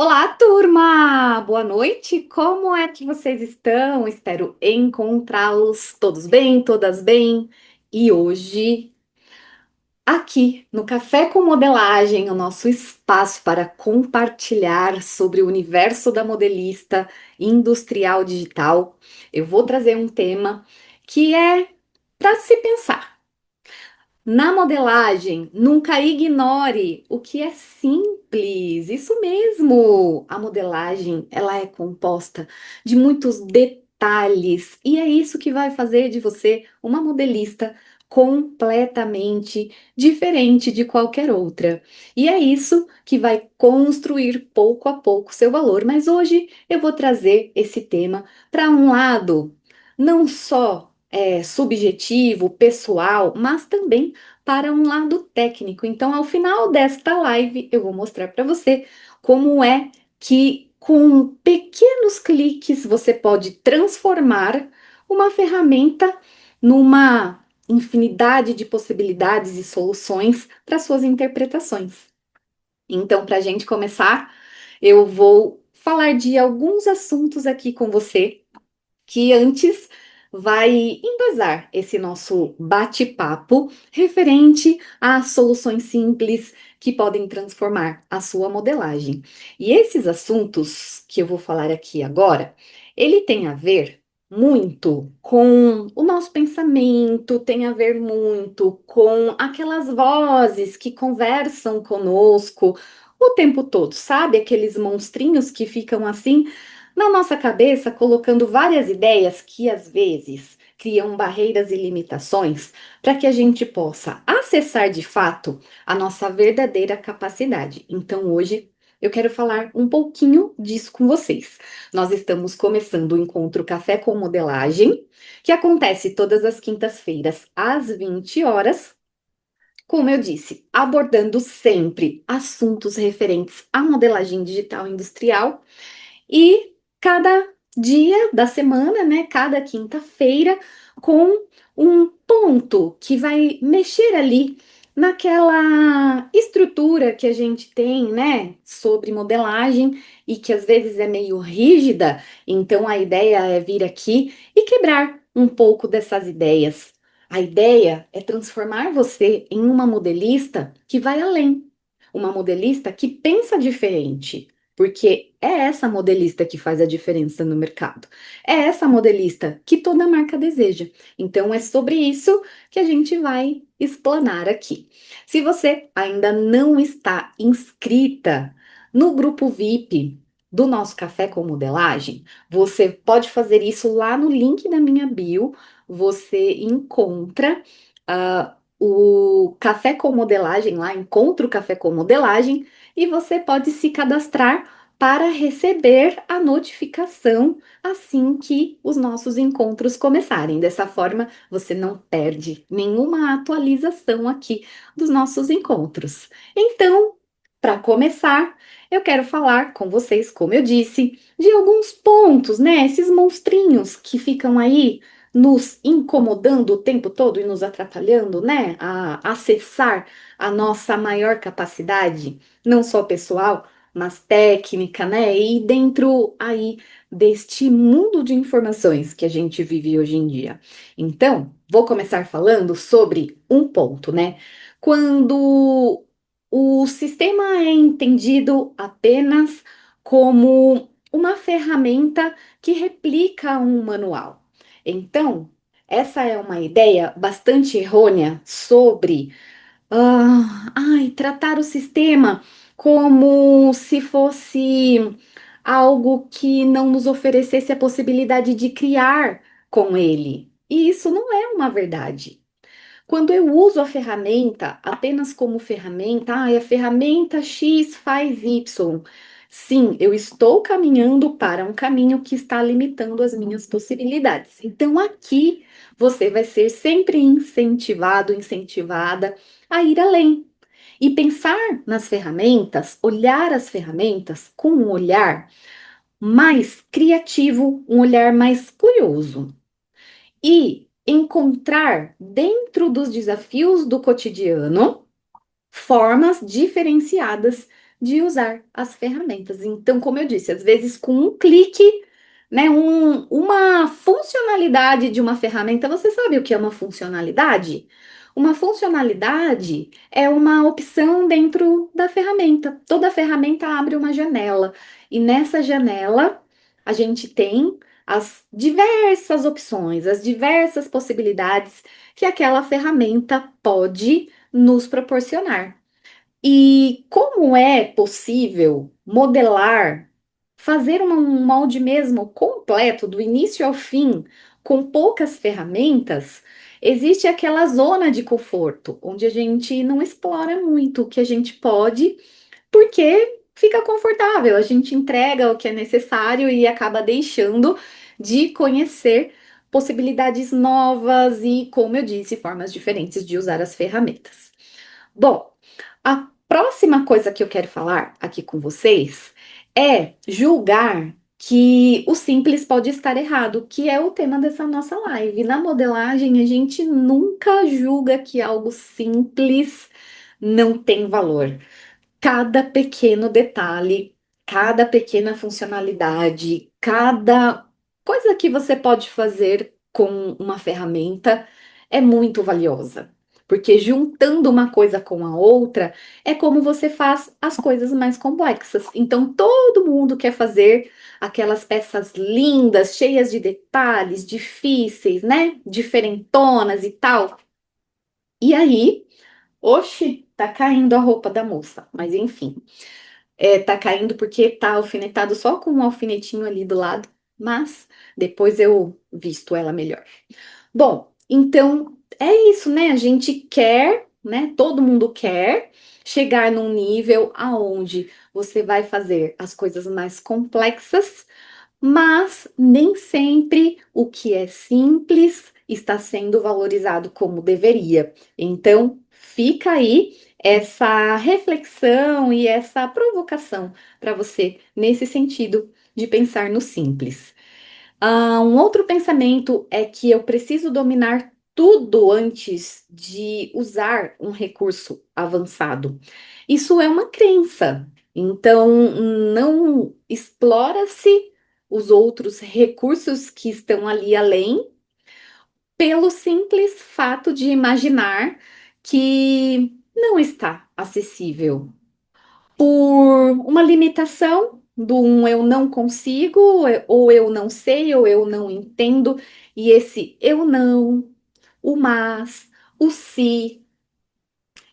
Olá, turma! Boa noite! Como é que vocês estão? Espero encontrá-los todos bem, todas bem. E hoje, aqui no Café com Modelagem, o nosso espaço para compartilhar sobre o universo da modelista industrial digital, eu vou trazer um tema que é para se pensar. Na modelagem, nunca ignore o que é simples. Isso mesmo. A modelagem, ela é composta de muitos detalhes e é isso que vai fazer de você uma modelista completamente diferente de qualquer outra. E é isso que vai construir pouco a pouco seu valor. Mas hoje eu vou trazer esse tema para um lado não só subjetivo, pessoal, mas também para um lado técnico. Então, ao final desta live, eu vou mostrar para você como é que, com pequenos cliques, você pode transformar uma ferramenta numa infinidade de possibilidades e soluções para suas interpretações. Então, para a gente começar, eu vou falar de alguns assuntos aqui com você que antes vai embasar esse nosso bate-papo referente a soluções simples que podem transformar a sua modelagem. E esses assuntos que eu vou falar aqui agora, ele tem a ver muito com o nosso pensamento, tem a ver muito com aquelas vozes que conversam conosco o tempo todo, sabe? Aqueles monstrinhos que ficam assim na nossa cabeça, colocando várias ideias que às vezes criam barreiras e limitações para que a gente possa acessar de fato a nossa verdadeira capacidade. Então, hoje eu quero falar um pouquinho disso com vocês. Nós estamos começando o encontro Café com Modelagem, que acontece todas as quintas-feiras às 20 horas. Como eu disse, abordando sempre assuntos referentes à modelagem digital industrial e cada dia da semana, né, cada quinta-feira, com um ponto que vai mexer ali naquela estrutura que a gente tem, né, sobre modelagem e que às vezes é meio rígida. Então a ideia é vir aqui e quebrar um pouco dessas ideias. A ideia é transformar você em uma modelista que vai além, uma modelista que pensa diferente, porque é essa modelista que faz a diferença no mercado. É essa modelista que toda marca deseja. Então é sobre isso que a gente vai explanar aqui. Se você ainda não está inscrita no grupo VIP do nosso Café com Modelagem, você pode fazer isso lá no link da minha bio. Você encontra o Café com Modelagem lá, encontra o Café com Modelagem e você pode se cadastrar para receber a notificação assim que os nossos encontros começarem. Dessa forma, você não perde nenhuma atualização aqui dos nossos encontros. Então, para começar, eu quero falar com vocês, como eu disse, de alguns pontos, né? Esses monstrinhos que ficam aí nos incomodando o tempo todo e nos atrapalhando, né? A acessar a nossa maior capacidade, não só pessoal, mas técnica, né? E dentro aí deste mundo de informações que a gente vive hoje em dia. Então, vou começar falando sobre um ponto, né? Quando o sistema é entendido apenas como uma ferramenta que replica um manual. Então, essa é uma ideia bastante errônea sobre tratar o sistema como se fosse algo que não nos oferecesse a possibilidade de criar com ele. E isso não é uma verdade. Quando eu uso a ferramenta apenas como ferramenta, a ferramenta X faz Y. Sim, eu estou caminhando para um caminho que está limitando as minhas possibilidades. Então, aqui você vai ser sempre incentivado, incentivada a ir além e pensar nas ferramentas, olhar as ferramentas com um olhar mais criativo, um olhar mais curioso e encontrar dentro dos desafios do cotidiano formas diferenciadas de usar as ferramentas. Então, como eu disse, às vezes com um clique, né, uma funcionalidade de uma ferramenta, você sabe o que é uma funcionalidade? Uma funcionalidade é uma opção dentro da ferramenta. Toda ferramenta abre uma janela, e nessa janela a gente tem as diversas opções, as diversas possibilidades que aquela ferramenta pode nos proporcionar. E como é possível modelar, fazer um molde mesmo completo, do início ao fim, com poucas ferramentas, existe aquela zona de conforto, onde a gente não explora muito o que a gente pode, porque fica confortável, a gente entrega o que é necessário e acaba deixando de conhecer possibilidades novas e, como eu disse, formas diferentes de usar as ferramentas. Bom, a próxima coisa que eu quero falar aqui com vocês é julgar que o simples pode estar errado, que é o tema dessa nossa live. Na modelagem, a gente nunca julga que algo simples não tem valor. Cada pequeno detalhe, cada pequena funcionalidade, cada coisa que você pode fazer com uma ferramenta é muito valiosa. Porque juntando uma coisa com a outra é como você faz as coisas mais complexas. Então, todo mundo quer fazer aquelas peças lindas, cheias de detalhes, difíceis, né? Diferentonas e tal. E aí, oxe, tá caindo a roupa da moça. Mas enfim. Tá caindo porque tá alfinetado só com um alfinetinho ali do lado, mas depois eu visto ela melhor. Bom, então é isso, né? A gente quer, né? Todo mundo quer chegar num nível aonde você vai fazer as coisas mais complexas, mas nem sempre o que é simples está sendo valorizado como deveria. Então, fica aí essa reflexão e essa provocação para você nesse sentido de pensar no simples. Um outro pensamento é que eu preciso dominar tudo antes de usar um recurso avançado. Isso é uma crença. Então, não explora-se os outros recursos que estão ali além, pelo simples fato de imaginar que não está acessível por uma limitação do um eu não consigo, ou eu não sei, ou eu não entendo, e esse eu não, o mas, o se,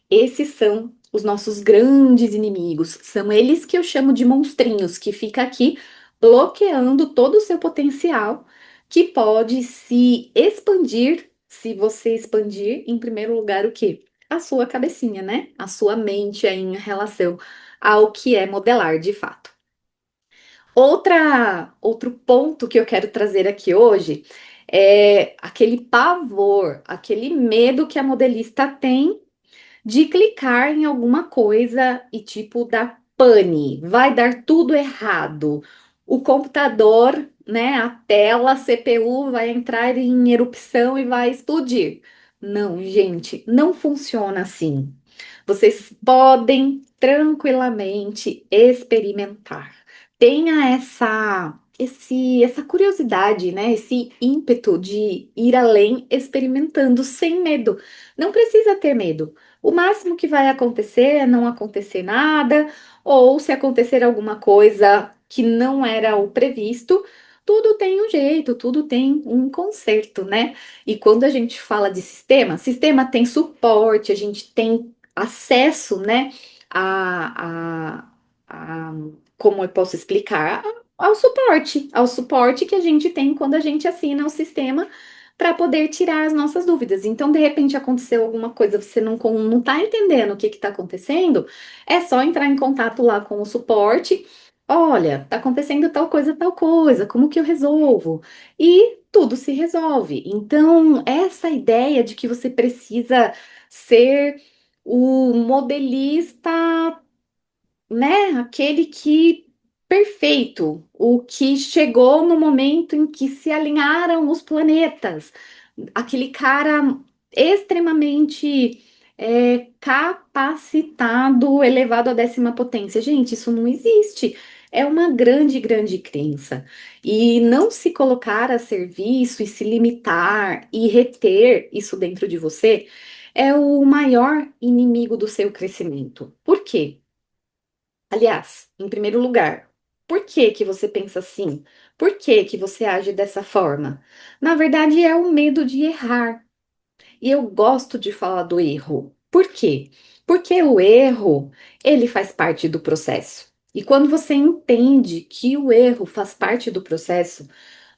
esses são os nossos grandes inimigos. São eles que eu chamo de monstrinhos, que fica aqui bloqueando todo o seu potencial, que pode se expandir se você expandir, em primeiro lugar, o quê? A sua cabecinha, né? A sua mente aí em relação ao que é modelar de fato. Outro ponto que eu quero trazer aqui hoje é aquele pavor, aquele medo que a modelista tem de clicar em alguma coisa e tipo dar pane, vai dar tudo errado. O computador, né, a tela, a CPU vai entrar em erupção e vai explodir. Não, gente, não funciona assim. Vocês podem tranquilamente experimentar. Tenha essa curiosidade, né? Esse ímpeto de ir além, experimentando sem medo. Não precisa ter medo. O máximo que vai acontecer é não acontecer nada, ou se acontecer alguma coisa que não era o previsto, tudo tem um jeito, tudo tem um conserto, né? E quando a gente fala de sistema, sistema tem suporte, a gente tem acesso, né, a como eu posso explicar, ao suporte que a gente tem quando a gente assina o sistema para poder tirar as nossas dúvidas. Então, de repente, aconteceu alguma coisa, você não está entendendo o que está acontecendo, é só entrar em contato lá com o suporte. Olha, tá acontecendo tal coisa, como que eu resolvo? E tudo se resolve. Então, essa ideia de que você precisa ser o modelista, né? Aquele que perfeito, o que chegou no momento em que se alinharam os planetas, aquele cara extremamente capacitado, elevado à 10ª potência. Gente, isso não existe. É uma grande, grande crença. E não se colocar a serviço e se limitar e reter isso dentro de você é o maior inimigo do seu crescimento. Por quê? Aliás, em primeiro lugar, por que que você pensa assim? Por que que você age dessa forma? Na verdade, é o medo de errar. E eu gosto de falar do erro. Por quê? Porque o erro, ele faz parte do processo. E quando você entende que o erro faz parte do processo,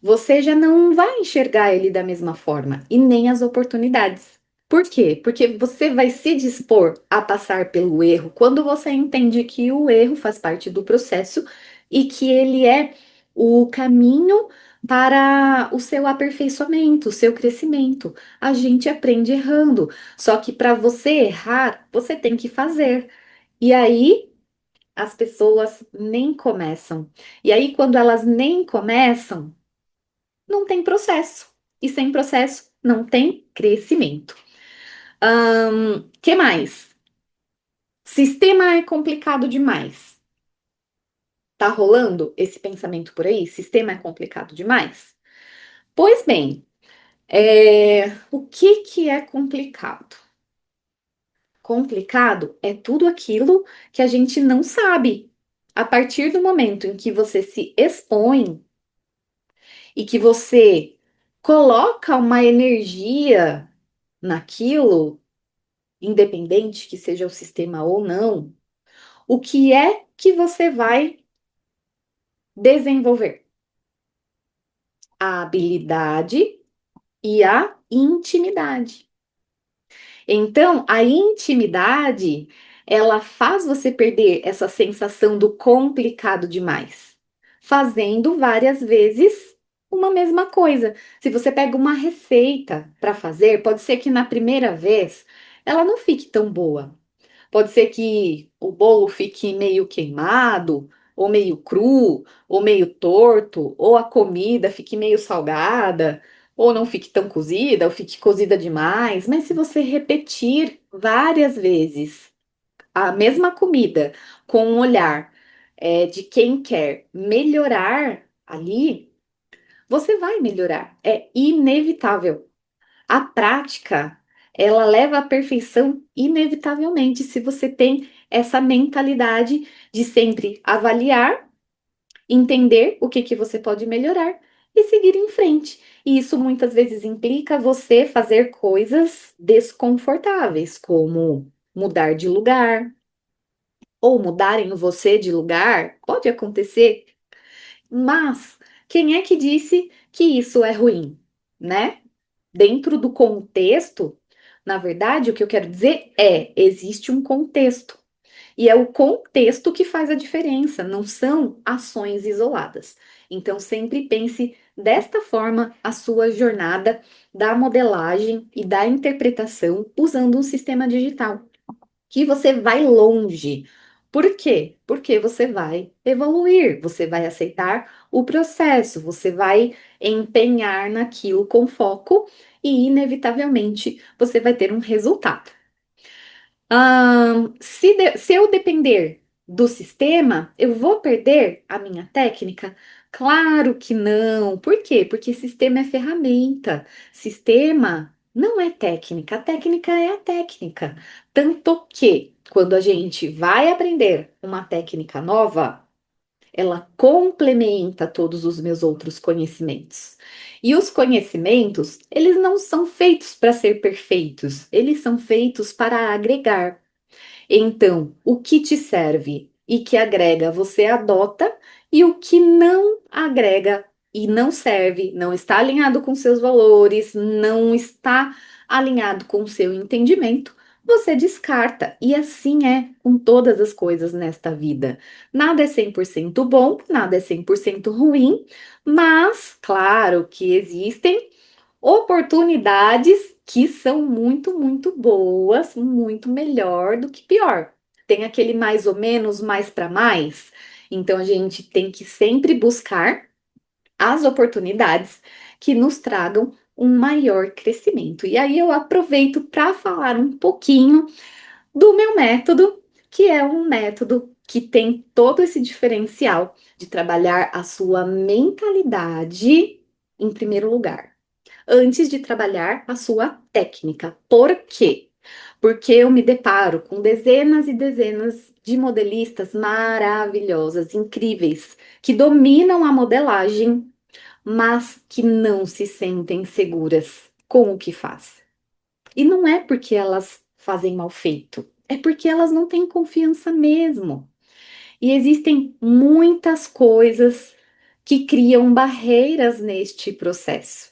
você já não vai enxergar ele da mesma forma e nem as oportunidades. Por quê? Porque você vai se dispor a passar pelo erro quando você entende que o erro faz parte do processo e que ele é o caminho para o seu aperfeiçoamento, o seu crescimento. A gente aprende errando, só que para você errar, você tem que fazer. E aí as pessoas nem começam. E aí, quando elas nem começam, não tem processo. E sem processo, não tem crescimento. Que mais? Sistema é complicado demais. Tá rolando esse pensamento por aí? Sistema é complicado demais? Pois bem, o que que é complicado? Complicado é tudo aquilo que a gente não sabe. A partir do momento em que você se expõe e que você coloca uma energia naquilo, independente que seja o sistema ou não, o que é que você vai desenvolver? A habilidade e a intimidade. Então, a intimidade, ela faz você perder essa sensação do complicado demais, fazendo várias vezes uma mesma coisa. Se você pega uma receita para fazer, pode ser que na primeira vez ela não fique tão boa. Pode ser que o bolo fique meio queimado, ou meio cru, ou meio torto, ou a comida fique meio salgada, ou não fique tão cozida, ou fique cozida demais. Mas se você repetir várias vezes a mesma comida com um olhar de quem quer melhorar ali, você vai melhorar. É inevitável. A prática, ela leva à perfeição inevitavelmente, se você tem essa mentalidade de sempre avaliar, entender o que que você pode melhorar e seguir em frente. E isso muitas vezes implica você fazer coisas desconfortáveis, como mudar de lugar ou mudarem você de lugar. Pode acontecer, mas quem é que disse que isso é ruim, né? Dentro do contexto, na verdade, o que eu quero dizer é, existe um contexto. E é o contexto que faz a diferença, não são ações isoladas. Então, sempre pense desta forma a sua jornada da modelagem e da interpretação usando um sistema digital que você vai longe. Por quê? Porque você vai evoluir, você vai aceitar o processo, você vai empenhar naquilo com foco e, inevitavelmente, você vai ter um resultado. Se eu depender do sistema, eu vou perder a minha técnica? Claro que não. Por quê? Porque sistema é ferramenta. Sistema não é técnica. A técnica é a técnica. Tanto que, quando a gente vai aprender uma técnica nova, ela complementa todos os meus outros conhecimentos. E os conhecimentos, eles não são feitos para ser perfeitos, eles são feitos para agregar. Então, o que te serve e que agrega, você adota, e o que não agrega e não serve, não está alinhado com seus valores, não está alinhado com o seu entendimento, você descarta. E assim é com todas as coisas nesta vida. Nada é 100% bom, nada é 100% ruim, mas claro que existem oportunidades que são muito, muito boas, muito melhor do que pior. Tem aquele mais ou menos, mais para mais. Então a gente tem que sempre buscar as oportunidades que nos tragam um maior crescimento. E aí eu aproveito para falar um pouquinho do meu método, que é um método que tem todo esse diferencial de trabalhar a sua mentalidade em primeiro lugar, antes de trabalhar a sua técnica. Por quê? Porque eu me deparo com dezenas e dezenas de modelistas maravilhosas, incríveis, que dominam a modelagem, mas que não se sentem seguras com o que faz. E não é porque elas fazem mal feito, é porque elas não têm confiança mesmo. E existem muitas coisas que criam barreiras neste processo.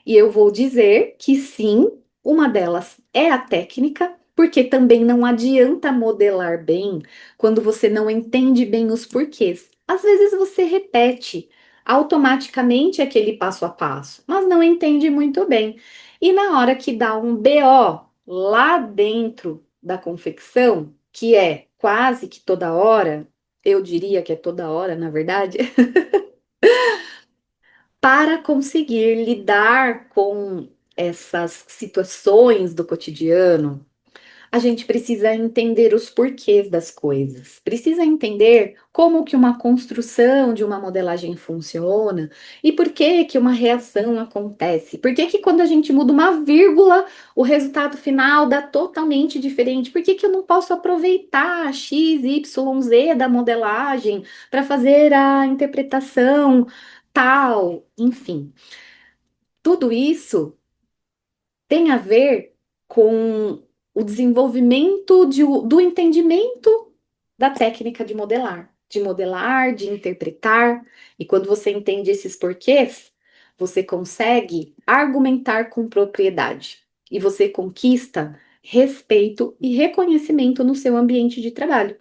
E eu vou dizer que sim, uma delas é a técnica, porque também não adianta modelar bem quando você não entende bem os porquês. Às vezes você repete automaticamente aquele passo a passo, mas não entende muito bem. E na hora que dá um BO lá dentro da confecção, que é quase que toda hora, eu diria que é toda hora, na verdade, para conseguir lidar com essas situações do cotidiano, a gente precisa entender os porquês das coisas, precisa entender como que uma construção de uma modelagem funciona e por que que uma reação acontece. Por que que quando a gente muda uma vírgula, o resultado final dá totalmente diferente? Por que que eu não posso aproveitar X, Y, Z da modelagem para fazer a interpretação tal? Enfim, tudo isso tem a ver com o desenvolvimento do entendimento da técnica de modelar, de interpretar. E quando você entende esses porquês, você consegue argumentar com propriedade e você conquista respeito e reconhecimento no seu ambiente de trabalho.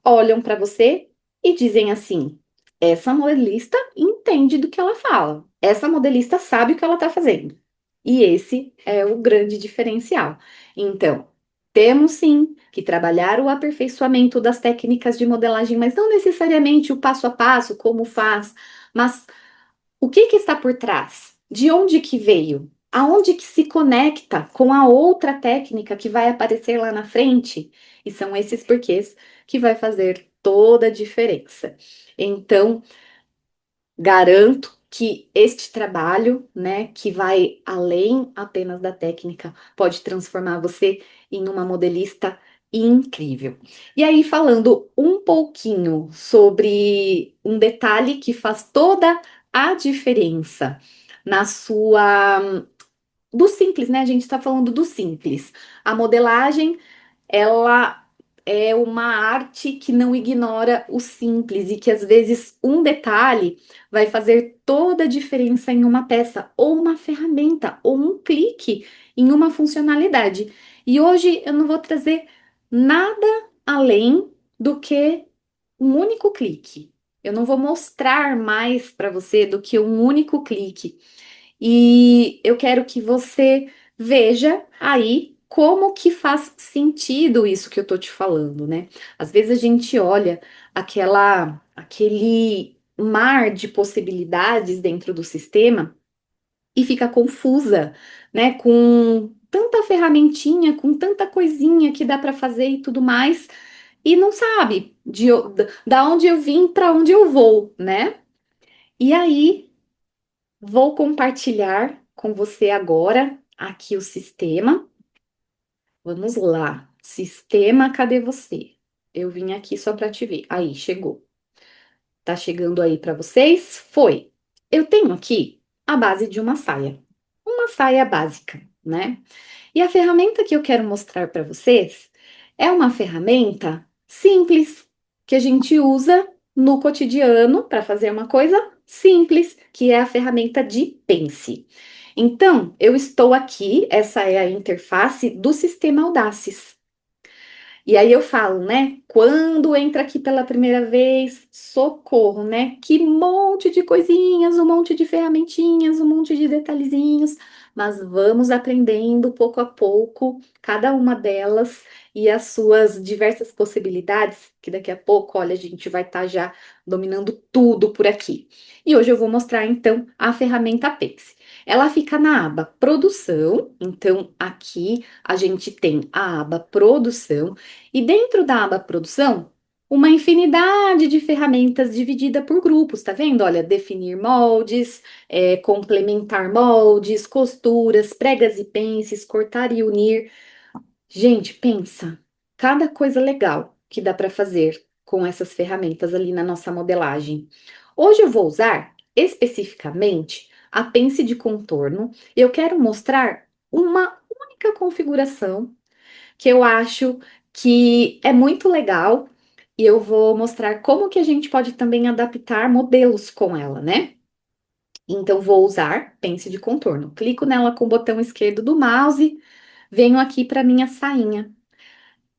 Olham para você e dizem assim: essa modelista entende do que ela fala, essa modelista sabe o que ela está fazendo. E esse é o grande diferencial. Então, temos sim que trabalhar o aperfeiçoamento das técnicas de modelagem, mas não necessariamente o passo a passo, como faz, mas o que que está por trás? De onde que veio? Aonde que se conecta com a outra técnica que vai aparecer lá na frente? E são esses porquês que vai fazer toda a diferença. Então, garanto que este trabalho, né, que vai além apenas da técnica, pode transformar você em uma modelista incrível. E aí, falando um pouquinho sobre um detalhe que faz toda a diferença na sua. Do simples, né? A gente está falando do simples. A modelagem ela é uma arte que não ignora o simples e que às vezes um detalhe vai fazer toda a diferença em uma peça, ou uma ferramenta, ou um clique em uma funcionalidade. E hoje eu não vou trazer nada além do que um único clique. Eu não vou mostrar mais para você do que um único clique. E eu quero que você veja aí como que faz sentido isso que eu tô te falando, né? Às vezes a gente olha aquele mar de possibilidades dentro do sistema e fica confusa, né? Com tanta ferramentinha, com tanta coisinha que dá para fazer e tudo mais, e não sabe da onde eu vim para onde eu vou, né? E aí vou compartilhar com você agora aqui o sistema. Vamos lá. Sistema, cadê você? Eu vim aqui só para te ver. Aí, chegou. Tá chegando aí para vocês? Foi. Eu tenho aqui a base de uma saia básica, né? E a ferramenta que eu quero mostrar para vocês é uma ferramenta simples que a gente usa no cotidiano para fazer uma coisa simples, que é a ferramenta de Pense. Então, eu estou aqui, essa é a interface do sistema Audaces. E aí eu falo, né? Quando entra aqui pela primeira vez, socorro, né? Que monte de coisinhas, um monte de ferramentinhas, um monte de detalhezinhos. mas vamos aprendendo pouco a pouco cada uma delas e as suas diversas possibilidades, que daqui a pouco, olha, a gente vai estar já dominando tudo por aqui. E hoje eu vou mostrar então a ferramenta Pense. Ela fica na aba Produção, então aqui a gente tem a aba Produção, e dentro da aba Produção, uma infinidade de ferramentas dividida por grupos, tá vendo? Olha, definir moldes, complementar moldes, costuras, pregas e pences, cortar e unir. Gente, pensa, cada coisa legal que dá para fazer com essas ferramentas ali na nossa modelagem. Hoje eu vou usar especificamente a pence de contorno. Eu quero mostrar uma única configuração que eu acho que é muito legal e eu vou mostrar como que a gente pode também adaptar modelos com ela, né? Então, vou usar pence de contorno. Clico nela com o botão esquerdo do mouse, venho aqui para minha sainha.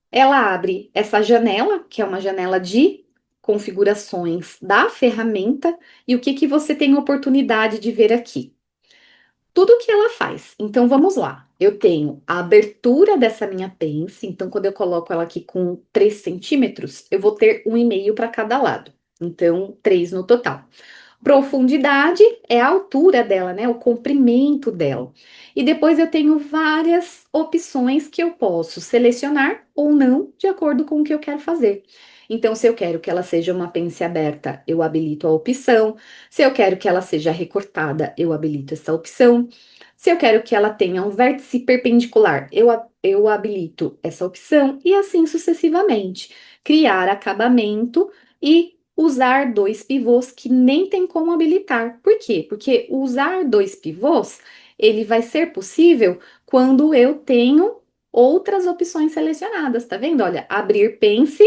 Ela abre essa janela, que é uma janela de configurações da ferramenta, e o que que você tem oportunidade de ver aqui? Tudo que ela faz. Então, vamos lá. Eu tenho a abertura dessa minha pence, então, quando eu coloco ela aqui com 3 centímetros, eu vou ter 1,5 para cada lado. Então, 3 no total. Profundidade é a altura dela, né? O comprimento dela. E depois eu tenho várias opções que eu posso selecionar ou não, de acordo com o que eu quero fazer. Então, se eu quero que ela seja uma pence aberta, eu habilito a opção. Se eu quero que ela seja recortada, eu habilito essa opção. Se eu quero que ela tenha um vértice perpendicular, eu habilito essa opção e assim sucessivamente. Criar acabamento e usar dois pivôs que nem tem como habilitar. Por quê? Porque usar dois pivôs, ele vai ser possível quando eu tenho outras opções selecionadas, tá vendo? Olha, abrir pence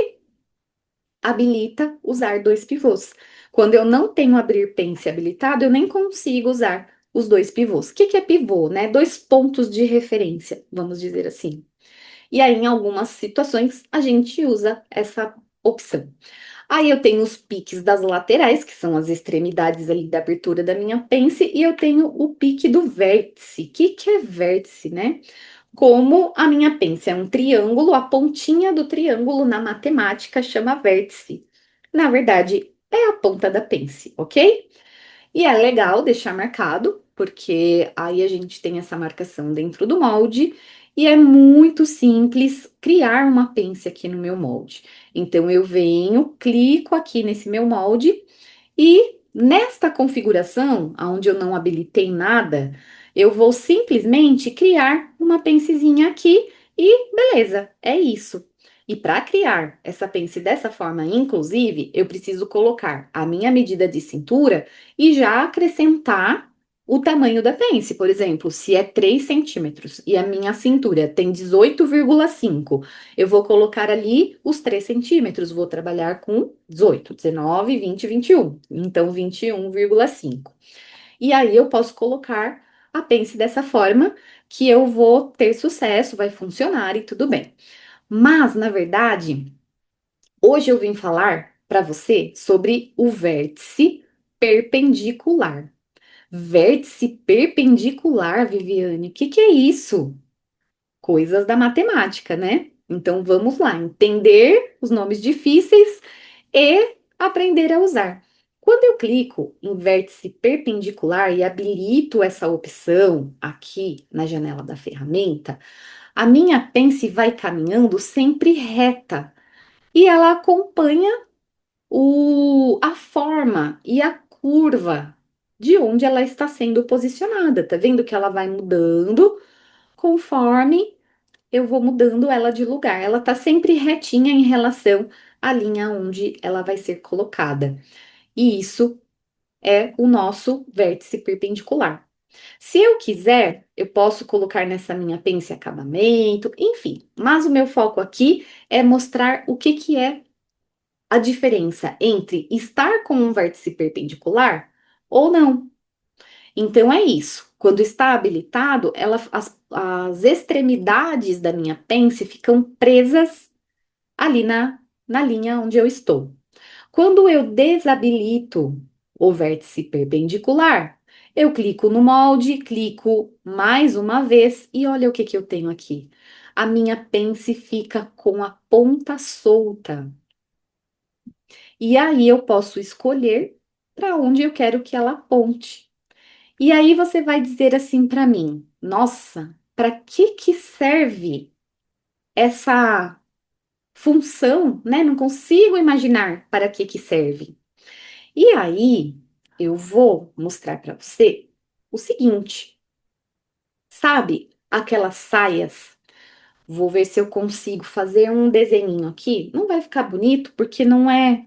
habilita usar dois pivôs. Quando eu não tenho abrir pence habilitado, eu nem consigo usar os dois pivôs. O que que é pivô, né? Dois pontos de referência, vamos dizer assim. E aí, em algumas situações, a gente usa essa opção. Aí eu tenho os piques das laterais, que são as extremidades ali da abertura da minha pence, e eu tenho o pique do vértice. O que que é vértice, né? Como a minha pence é um triângulo, a pontinha do triângulo na matemática chama vértice. Na verdade, é a ponta da pence, ok? E é legal deixar marcado, porque aí a gente tem essa marcação dentro do molde e é muito simples criar uma pence aqui no meu molde. Então, eu venho, clico aqui nesse meu molde e nesta configuração, onde eu não habilitei nada, eu vou simplesmente criar uma pencezinha aqui e beleza, é isso. E para criar essa pence dessa forma, inclusive, eu preciso colocar a minha medida de cintura e já acrescentar o tamanho da pence. Por exemplo, se é 3 centímetros e a minha cintura tem 18,5, eu vou colocar ali os 3 centímetros, vou trabalhar com 18, 19, 20, 21. Então, 21,5. E aí eu posso colocar a pence dessa forma que eu vou ter sucesso, vai funcionar e tudo bem. Mas, na verdade, hoje eu vim falar para você sobre o vértice perpendicular. Vértice perpendicular, Viviane, o que que é isso? Coisas da matemática, né? Então vamos lá, entender os nomes difíceis e aprender a usar. Quando eu clico em vértice perpendicular e habilito essa opção aqui na janela da ferramenta, a minha pence vai caminhando sempre reta e ela acompanha a forma e a curva de onde ela está sendo posicionada. Tá vendo que ela vai mudando conforme eu vou mudando ela de lugar. Ela tá sempre retinha em relação à linha onde ela vai ser colocada. E isso é o nosso vértice perpendicular. Se eu quiser, eu posso colocar nessa minha pence acabamento, enfim. Mas o meu foco aqui é mostrar o que que é a diferença entre estar com um vértice perpendicular ou não. Então é isso. Quando está habilitado, as extremidades da minha pence ficam presas ali na linha onde eu estou. Quando eu desabilito o vértice perpendicular, Eu clico no molde, clico mais uma vez e olha o que que eu tenho aqui. A minha pence fica com a ponta solta. E aí eu posso escolher para onde eu quero que ela aponte. E aí você vai dizer assim para mim: "Nossa, para que que serve essa função, né? Não consigo imaginar para que que serve". E aí eu vou mostrar para você o seguinte, sabe? Aquelas saias. Vou ver se eu consigo fazer um desenho aqui. Não vai ficar bonito porque não é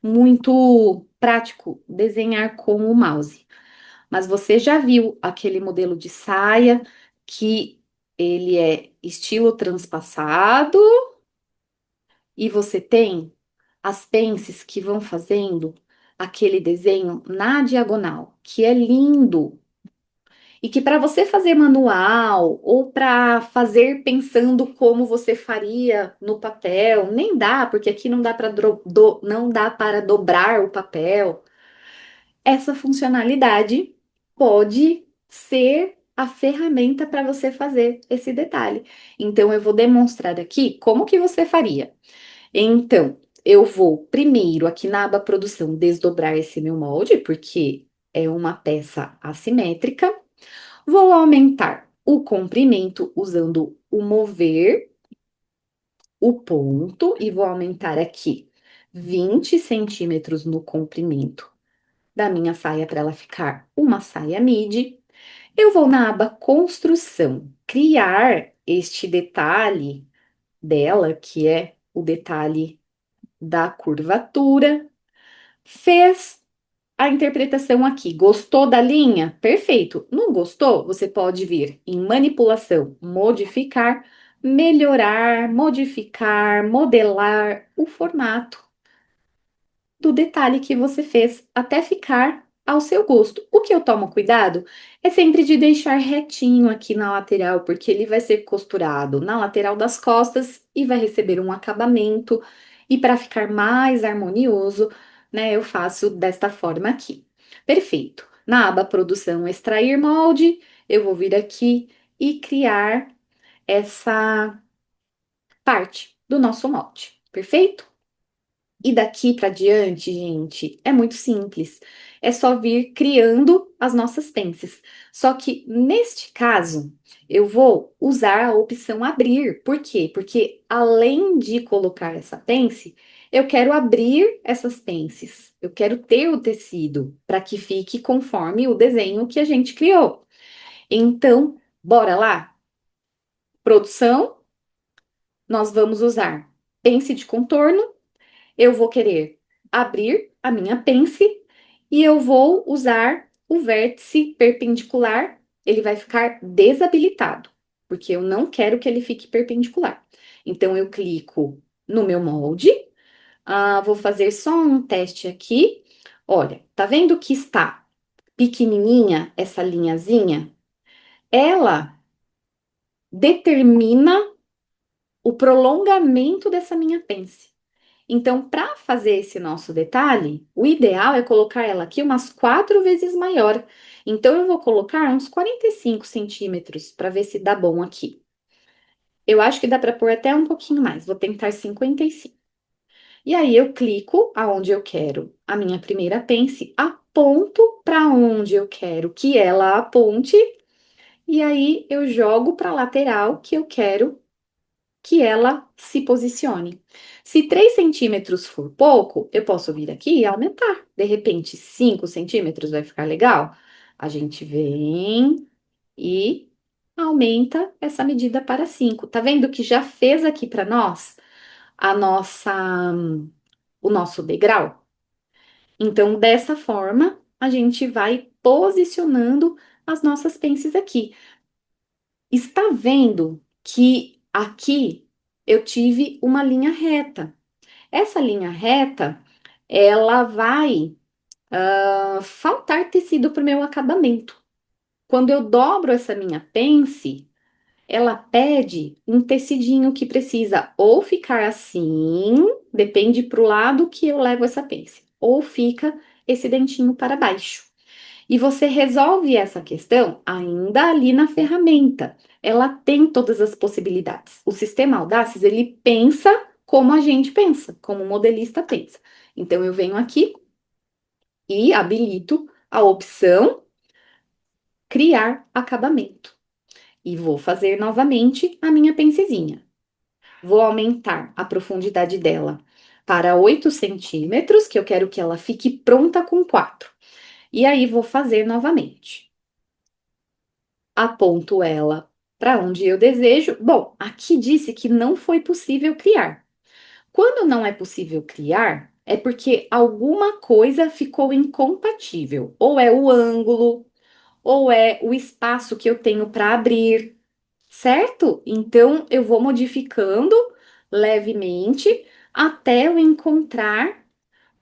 muito prático desenhar com o mouse. Mas você já viu aquele modelo de saia que ele é estilo transpassado e você tem as pences que vão fazendo aquele desenho na diagonal, que é lindo. E que para você fazer manual ou para fazer pensando como você faria no papel, nem dá, porque aqui não dá para não dá para dobrar o papel. Essa funcionalidade pode ser a ferramenta para você fazer esse detalhe. Então eu vou demonstrar aqui como que você faria. Então, eu vou primeiro aqui na aba produção desdobrar esse meu molde, porque é uma peça assimétrica. Vou aumentar o comprimento usando o mover, o ponto, e vou aumentar aqui 20 centímetros no comprimento da minha saia para ela ficar uma saia midi. Eu vou na aba construção, criar este detalhe dela, que é o detalhe da curvatura. Fez a interpretação aqui. Gostou da linha? Perfeito. Não gostou? Você pode vir em manipulação, modificar, melhorar, modificar, modelar o formato do detalhe que você fez até ficar ao seu gosto. O que eu tomo cuidado é sempre de deixar retinho aqui na lateral, porque ele vai ser costurado na lateral das costas e vai receber um acabamento. E para ficar mais harmonioso, né, eu faço desta forma aqui. Perfeito. Na aba produção extrair molde, eu vou vir aqui e criar essa parte do nosso molde. Perfeito? E daqui para diante, gente, é muito simples. É só vir criando as nossas pences. Só que neste caso, eu vou usar a opção abrir. Por quê? Porque além de colocar essa pence, eu quero abrir essas pences. Eu quero ter o tecido para que fique conforme o desenho que a gente criou. Então, bora lá? Produção, nós vamos usar pence de contorno. Eu vou querer abrir a minha pence e eu vou usar o vértice perpendicular. Ele vai ficar desabilitado, porque eu não quero que ele fique perpendicular. Então, eu clico no meu molde. Vou fazer só um teste aqui. Olha, tá vendo que está pequenininha essa linhazinha? Ela determina o prolongamento dessa minha pence. Então, para fazer esse nosso detalhe, o ideal é colocar ela aqui umas 4 vezes maior. Então, eu vou colocar uns 45 centímetros para ver se dá bom aqui. Eu acho que dá para pôr até um pouquinho mais, vou tentar 55. E aí, eu clico aonde eu quero a minha primeira pence, aponto para onde eu quero que ela aponte, e aí eu jogo para a lateral que eu quero que ela se posicione. Se 3 centímetros for pouco, eu posso vir aqui e aumentar. De repente, 5 centímetros vai ficar legal? A gente vem e aumenta essa medida para 5. Tá vendo que já fez aqui para nós a nossa, o nosso degrau? Então, dessa forma, a gente vai posicionando as nossas pences aqui. Está vendo que aqui eu tive uma linha reta. Essa linha reta, ela vai faltar tecido para o meu acabamento. Quando eu dobro essa minha pence, ela pede um tecidinho que precisa ou ficar assim, depende para o lado que eu levo essa pence, ou fica esse dentinho para baixo. E você resolve essa questão ainda ali na ferramenta. Ela tem todas as possibilidades. O sistema Audaces, ele pensa como a gente pensa, como o modelista pensa. Então, eu venho aqui e habilito a opção criar acabamento. E vou fazer novamente a minha pencezinha. Vou aumentar a profundidade dela para 8 centímetros, que eu quero que ela fique pronta com 4. E aí, vou fazer novamente. Aponto ela para onde eu desejo. Bom, aqui disse que não foi possível criar. Quando não é possível criar, é porque alguma coisa ficou incompatível. Ou é o ângulo, ou é o espaço que eu tenho para abrir, certo? Então, eu vou modificando levemente até eu encontrar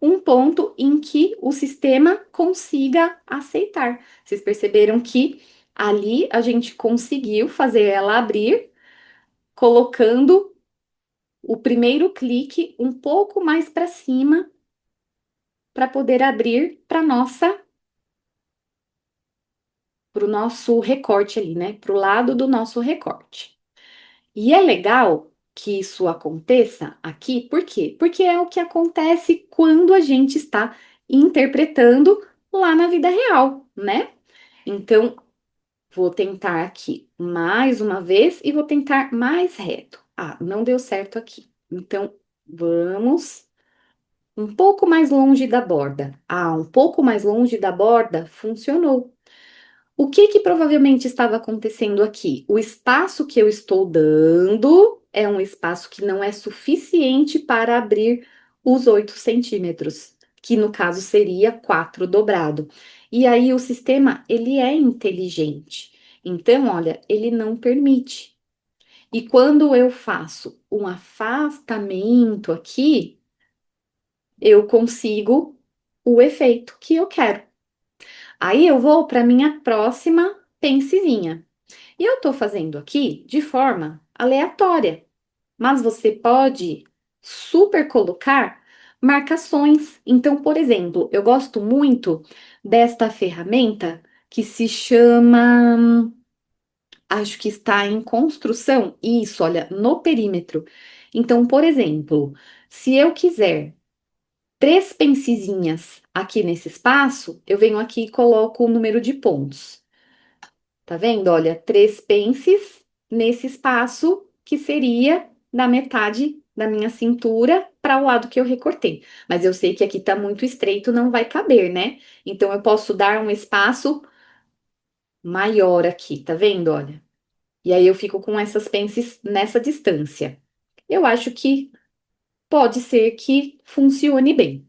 um ponto em que o sistema consiga aceitar. Vocês perceberam que ali a gente conseguiu fazer ela abrir, colocando o primeiro clique um pouco mais para cima para poder abrir para o nosso recorte ali, né? Para o lado do nosso recorte. E é legal que isso aconteça aqui, por quê? Porque é o que acontece quando a gente está interpretando lá na vida real, né? Então, vou tentar aqui mais uma vez e vou tentar mais reto. Ah, não deu certo aqui. Então, vamos um pouco mais longe da borda. Ah, um pouco mais longe da borda funcionou. O que que provavelmente estava acontecendo aqui? O espaço que eu estou dando é um espaço que não é suficiente para abrir os 8 centímetros, que no caso seria 4 dobrado. E aí o sistema, ele é inteligente. Então, olha, ele não permite. E quando eu faço um afastamento aqui, eu consigo o efeito que eu quero. Aí eu vou para minha próxima pencezinha. E eu estou fazendo aqui de forma aleatória, mas você pode super colocar marcações. Então, por exemplo, eu gosto muito desta ferramenta que se chama, acho que está em construção. Isso, olha, no perímetro. Então, por exemplo, se eu quiser 3 pencezinhas aqui nesse espaço, eu venho aqui e coloco o número de pontos. Tá vendo? Olha, 3 pences nesse espaço que seria da metade da minha cintura para o lado que eu recortei. Mas eu sei que aqui tá muito estreito, não vai caber, né? Então eu posso dar um espaço maior aqui, tá vendo? Olha. E aí eu fico com essas pences nessa distância. Eu acho que pode ser que funcione bem.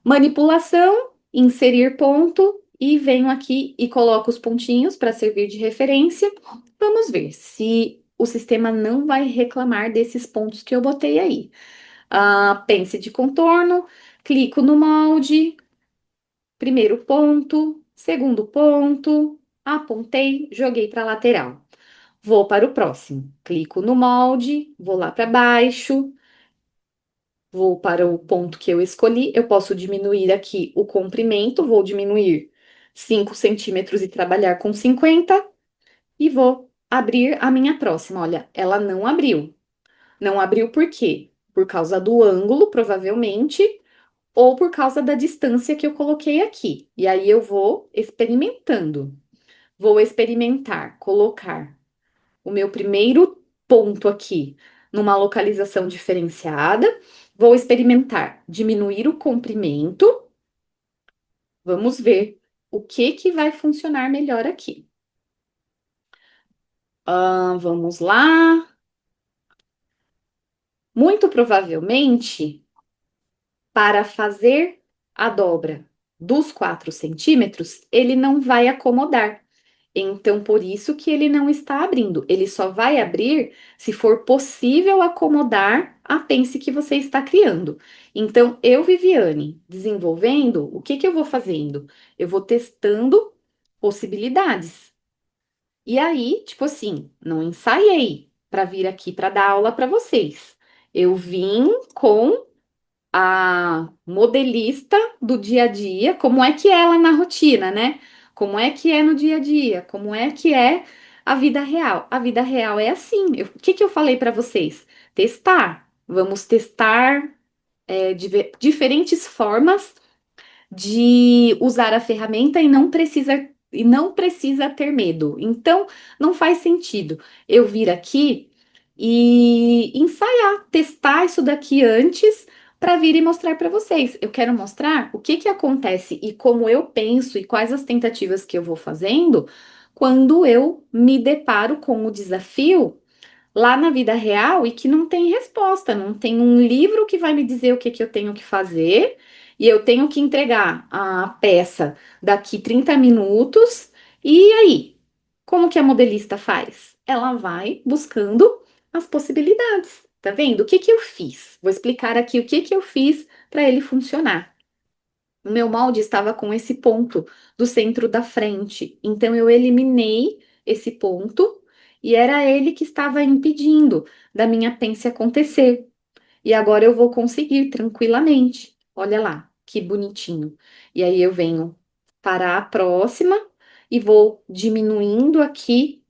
Manipulação, inserir ponto e venho aqui e coloco os pontinhos para servir de referência. Vamos ver se o sistema não vai reclamar desses pontos que eu botei aí. Pence de contorno, clico no molde, primeiro ponto, segundo ponto, apontei, joguei para a lateral. Vou para o próximo, clico no molde, vou lá para baixo, vou para o ponto que eu escolhi. Eu posso diminuir aqui o comprimento, vou diminuir 5 centímetros e trabalhar com 50 e vou abrir a minha próxima. Olha, ela não abriu. Não abriu por quê? Por causa do ângulo, provavelmente, ou por causa da distância que eu coloquei aqui. E aí eu vou experimentando. Vou experimentar, colocar o meu primeiro ponto aqui numa localização diferenciada. Vou experimentar diminuir o comprimento. Vamos ver o que que vai funcionar melhor aqui. Vamos lá. Muito provavelmente, para fazer a dobra dos 4 centímetros, ele não vai acomodar. Então, por isso que ele não está abrindo. Ele só vai abrir se for possível acomodar a pence que você está criando. Então, eu, Viviane, desenvolvendo, o que que eu vou fazendo? Eu vou testando possibilidades. E aí, tipo assim, não ensaiei para vir aqui para dar aula para vocês. Eu vim com a modelista do dia a dia, como é que é ela na rotina, né? Como é que é no dia a dia? Como é que é a vida real? A vida real é assim. O que que eu falei para vocês? Testar. Vamos testar diferentes formas de usar a ferramenta e não precisa ter medo. Então, não faz sentido eu vir aqui e ensaiar, testar isso daqui antes para vir e mostrar para vocês. Eu quero mostrar o que que acontece e como eu penso e quais as tentativas que eu vou fazendo quando eu me deparo com o desafio lá na vida real e que não tem resposta, não tem um livro que vai me dizer o que que eu tenho que fazer e eu tenho que entregar a peça daqui 30 minutos. E aí, como que a modelista faz? Ela vai buscando as possibilidades. Tá vendo? O que que eu fiz? Vou explicar aqui o que que eu fiz para ele funcionar. O meu molde estava com esse ponto do centro da frente, então eu eliminei esse ponto e era ele que estava impedindo da minha pence acontecer. E agora eu vou conseguir tranquilamente. Olha lá, que bonitinho. E aí eu venho para a próxima e vou diminuindo aqui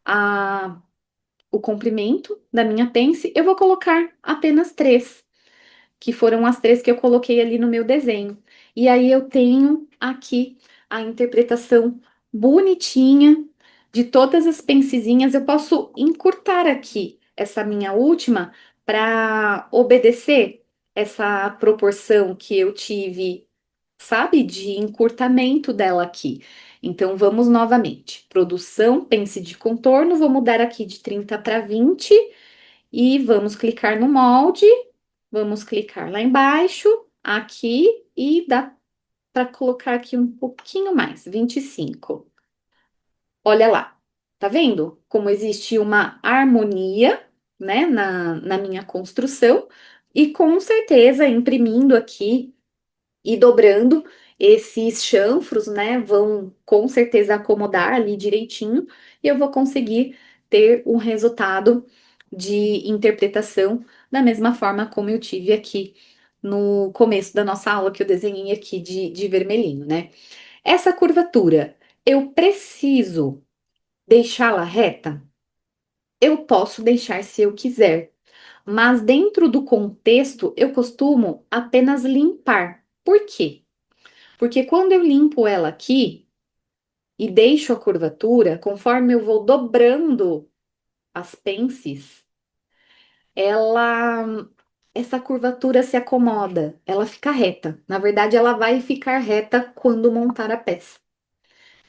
a, o comprimento da minha pence. Eu vou colocar apenas três, que foram as três que eu coloquei ali no meu desenho. E aí eu tenho aqui a interpretação bonitinha de todas as pencezinhas. Eu posso encurtar aqui essa minha última para obedecer essa proporção que eu tive, sabe, de encurtamento dela aqui. Então vamos novamente. Produção, pence de contorno, vou mudar aqui de 30 para 20 e vamos clicar no molde. Vamos clicar lá embaixo, aqui, e dá para colocar aqui um pouquinho mais, 25. Olha lá, tá vendo como existe uma harmonia, né, na minha construção? E com certeza, imprimindo aqui e dobrando esses chanfros, né, vão com certeza acomodar ali direitinho e eu vou conseguir ter um resultado de interpretação da mesma forma como eu tive aqui no começo da nossa aula que eu desenhei aqui de vermelhinho, né? Essa curvatura, eu preciso deixá-la reta? Eu posso deixar se eu quiser, mas dentro do contexto eu costumo apenas limpar. Por quê? Porque quando eu limpo ela aqui e deixo a curvatura, conforme eu vou dobrando as pences, ela essa curvatura se acomoda, ela fica reta. Na verdade, ela vai ficar reta quando montar a peça.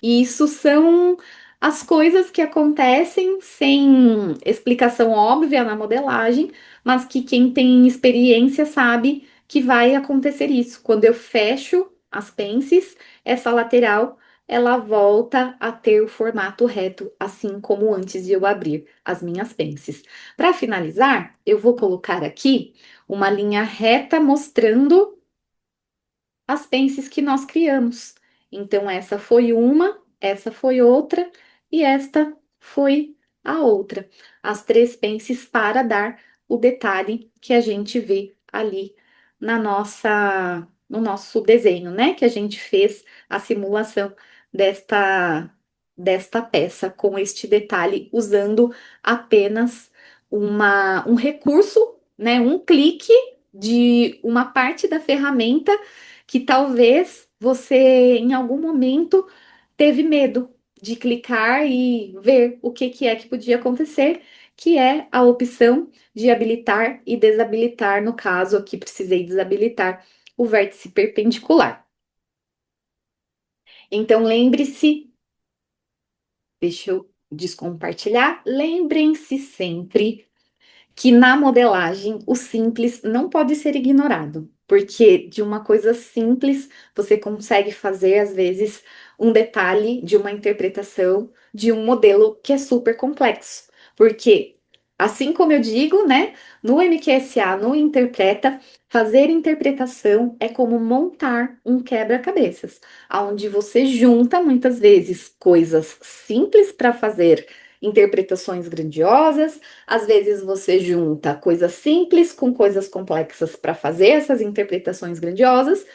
E isso são as coisas que acontecem sem explicação óbvia na modelagem, mas que quem tem experiência sabe que vai acontecer isso. Quando eu fecho as pences, essa lateral ela volta a ter o formato reto, assim como antes de eu abrir as minhas pences. Para finalizar, eu vou colocar aqui uma linha reta mostrando as pences que nós criamos. Então, essa foi uma, essa foi outra e esta foi a outra. As três pences para dar o detalhe que a gente vê ali no nosso desenho, né? Que a gente fez a simulação desta peça com este detalhe usando apenas um recurso, né? Um clique de uma parte da ferramenta que talvez você em algum momento teve medo de clicar e ver o que que é que podia acontecer, que é a opção de habilitar e desabilitar, no caso aqui precisei desabilitar o vértice perpendicular. Então lembre-se, deixa eu descompartilhar, lembrem-se sempre que na modelagem o simples não pode ser ignorado, porque de uma coisa simples você consegue fazer, às vezes, um detalhe de uma interpretação de um modelo que é super complexo. Porque, assim como eu digo, né, no MQSA, no Interpreta, fazer interpretação é como montar um quebra-cabeças, onde você junta muitas vezes coisas simples para fazer interpretações grandiosas. Às vezes você junta coisas simples com coisas complexas para fazer essas interpretações grandiosas,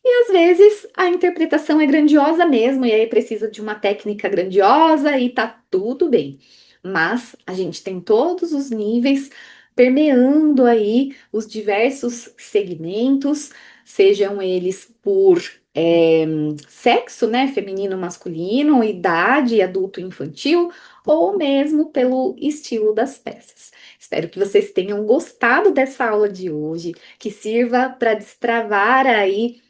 E às vezes a interpretação é grandiosa mesmo, e aí precisa de uma técnica grandiosa e tá tudo bem. Mas a gente tem todos os níveis permeando aí os diversos segmentos, sejam eles por sexo, né, feminino, masculino, idade, adulto, infantil, ou mesmo pelo estilo das peças. Espero que vocês tenham gostado dessa aula de hoje, que sirva para destravar aí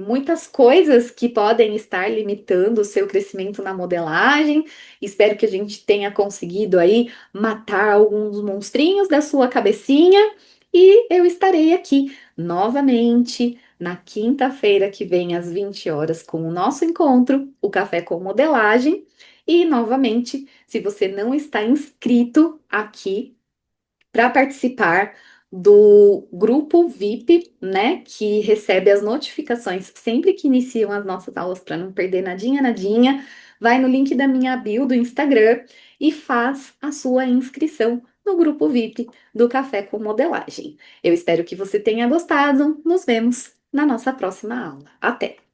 muitas coisas que podem estar limitando o seu crescimento na modelagem. Espero que a gente tenha conseguido aí matar alguns monstrinhos da sua cabecinha e eu estarei aqui novamente na quinta-feira que vem às 20 horas com o nosso encontro, o Café com Modelagem. E novamente, se você não está inscrito aqui para participar do grupo VIP, né, que recebe as notificações sempre que iniciam as nossas aulas para não perder nadinha, nadinha, vai no link da minha bio do Instagram e faz a sua inscrição no grupo VIP do Café com Modelagem. Eu espero que você tenha gostado. Nos vemos na nossa próxima aula. Até!